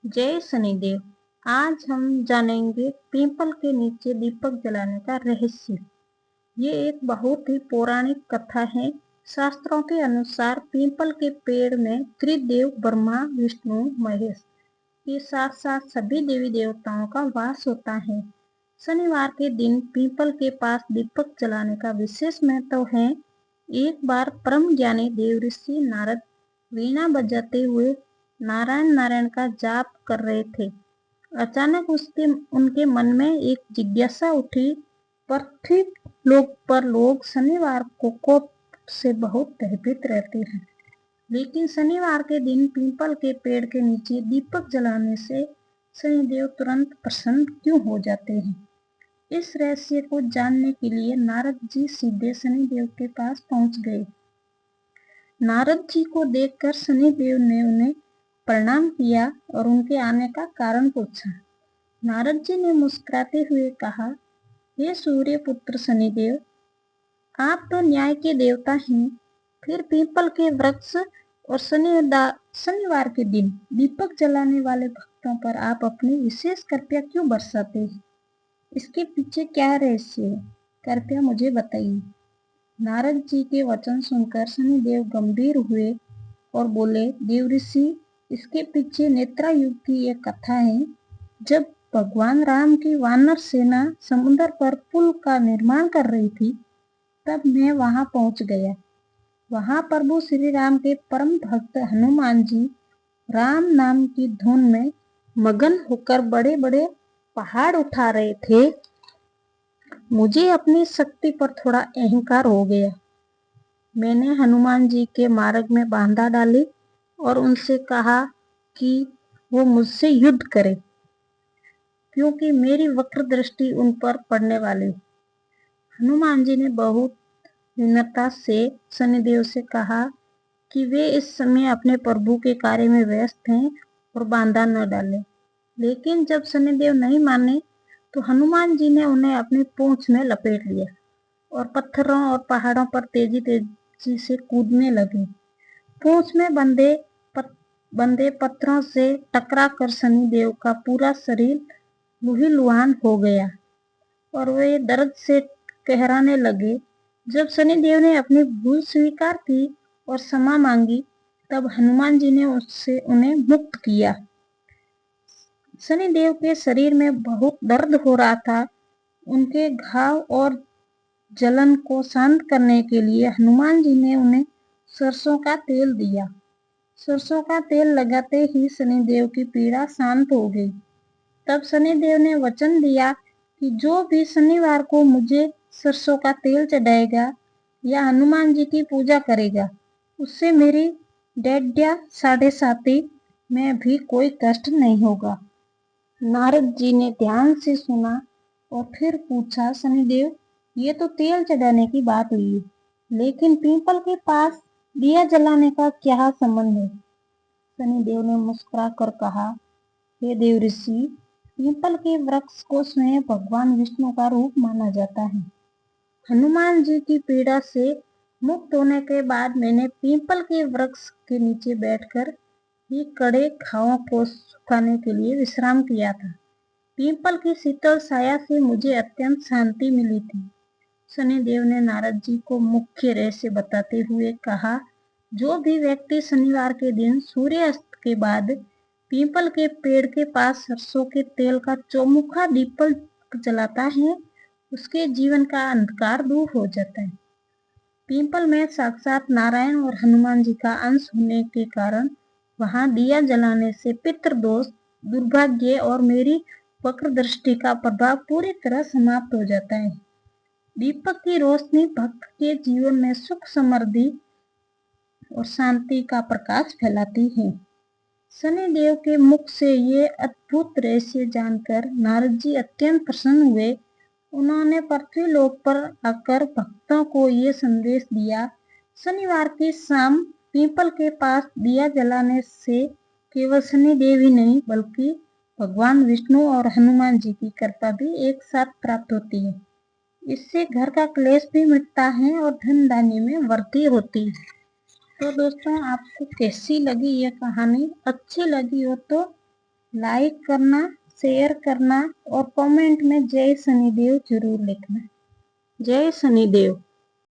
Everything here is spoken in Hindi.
जय शनिदेव। आज हम जानेंगे पीपल के नीचे दीपक जलाने का रहस्य। ये एक बहुत ही पौराणिक कथा है। शास्त्रों के अनुसार पीपल के पेड़ में त्रिदेव ब्रह्मा विष्णु महेश के साथ साथ सभी देवी देवताओं का वास होता है। शनिवार के दिन पीपल के पास दीपक जलाने का विशेष महत्व है। एक बार परम ज्ञानी देव ऋषि नारद वीणा बजाते हुए नारायण नारायण का जाप कर रहे थे। अचानक उनके मन में एक जिज्ञासा उठी। पृथ्वी पर लोग शनिवार को कोप से बहुत भयभीत रहते हैं, लेकिन शनिवार के दिन पीपल के पेड़ के नीचे दीपक जलाने से शनिदेव तुरंत प्रसन्न क्यों हो जाते हैं। इस रहस्य को जानने के लिए नारद जी सीधे शनिदेव के पास पहुंच गए। नारद जी को देखकर शनिदेव ने उन्हें प्रणाम किया और उनके आने का कारण पूछा। नारद जी ने मुस्कुराते हुए कहा, हे सूर्य पुत्र शनिदेव, आप तो न्याय के देवता हैं। फिर पीपल के वृक्ष और शनिवार के दिन दीपक जलाने वाले भक्तों पर आप अपनी विशेष कृपा क्यों बरसाते हैं? इसके पीछे क्या रहस्य है? कृपया मुझे बताइए। नारद जी के वचन सुनकर शनिदेव गंभीर हुए और बोले, देव ऋषि, इसके पीछे नेत्रा युग की एक कथा है। जब भगवान राम की वानर सेना समुद्र पर पुल का निर्माण कर रही थी, तब मैं वहां पहुंच गया। वहां प्रभु श्री राम के परम भक्त हनुमान जी राम नाम की धुन में मगन होकर बड़े बड़े पहाड़ उठा रहे थे। मुझे अपनी शक्ति पर थोड़ा अहंकार हो गया। मैंने हनुमान जी के मार्ग में बाधा डाली और उनसे कहा कि वो मुझसे युद्ध करे, क्योंकि मेरी वक्र दृष्टि उन पर पड़ने वाली। हनुमान जी ने बहुत विनम्रता से शनिदेव से कहा कि वे इस समय अपने प्रभु के कार्य में व्यस्त हैं और बाधा न डालें। लेकिन जब शनिदेव नहीं माने, तो हनुमान जी ने उन्हें अपनी पूंछ में लपेट लिया और पत्थरों और पहाड़ों पर तेजी तेजी से कूदने लगे। पूंछ में बंधे पत्थरों से टकरा कर शनिदेव का पूरा शरीर लुहान हो गया और वे दर्द से कहराने लगे। जब शनिदेव ने अपनी भूल स्वीकार की और क्षमा मांगी, तब हनुमान जी ने उससे उन्हें मुक्त किया। शनिदेव के शरीर में बहुत दर्द हो रहा था। उनके घाव और जलन को शांत करने के लिए हनुमान जी ने उन्हें सरसों का तेल दिया। सरसों का तेल लगाते ही शनिदेव की पीड़ा शांत हो गई। तब शनिदेव ने वचन दिया कि जो भी शनिवार को मुझे सरसों का तेल चढ़ाएगा या हनुमान जी की पूजा करेगा, उससे मेरी दैत्य साढ़े साथी में भी कोई कष्ट नहीं होगा। नारद जी ने ध्यान से सुना और फिर पूछा, शनिदेव, ये तो तेल चढ़ाने की बात हुई, लेकिन पीपल के पास दिया जलाने का क्या संबंध है? शनिदेव ने मुस्कुरा कर कहा, हे देव ऋषि, पीपल के वृक्ष को स्वयं भगवान विष्णु का रूप माना जाता है। हनुमान जी की पीड़ा से मुक्त होने के बाद मैंने पीपल के वृक्ष के नीचे बैठकर ही कड़े घावों को सुखाने के लिए विश्राम किया था। पीपल की शीतल छाया से मुझे अत्यंत शांति मिली थी। शनिदेव ने नारद जी को मुख्य रहस्य बताते हुए कहा, जो भी व्यक्ति शनिवार के दिन सूर्यास्त के बाद पीपल के पेड़ के पास सरसों के तेल का चौमुखा दीपक जलाता है, उसके जीवन का अंधकार दूर हो जाता है। पीपल में साक्षात नारायण और हनुमान जी का अंश होने के कारण वहां दिया जलाने से पितृदोष, दुर्भाग्य और मेरी वक्र दृष्टि का प्रभाव पूरी तरह समाप्त हो जाता है। दीपक की रोशनी भक्त के जीवन में सुख, समृद्धि और शांति का प्रकाश फैलाती है। शनिदेव के मुख से ये अद्भुत रहस्य जानकर नारद जी अत्यंत प्रसन्न हुए। उन्होंने पृथ्वी लोक पर आकर भक्तों को ये संदेश दिया, शनिवार की शाम पीपल के पास दिया जलाने से केवल शनिदेव ही नहीं, बल्कि भगवान विष्णु और हनुमान जी की कृपा भी एक साथ प्राप्त होती है। इससे घर का क्लेश भी मिटता है और धन धान्य में वृद्धि होती है। तो दोस्तों, आपको कैसी लगी ये कहानी? अच्छी लगी हो तो लाइक करना, शेयर करना और कमेंट में जय शनिदेव जरूर लिखना। जय शनिदेव।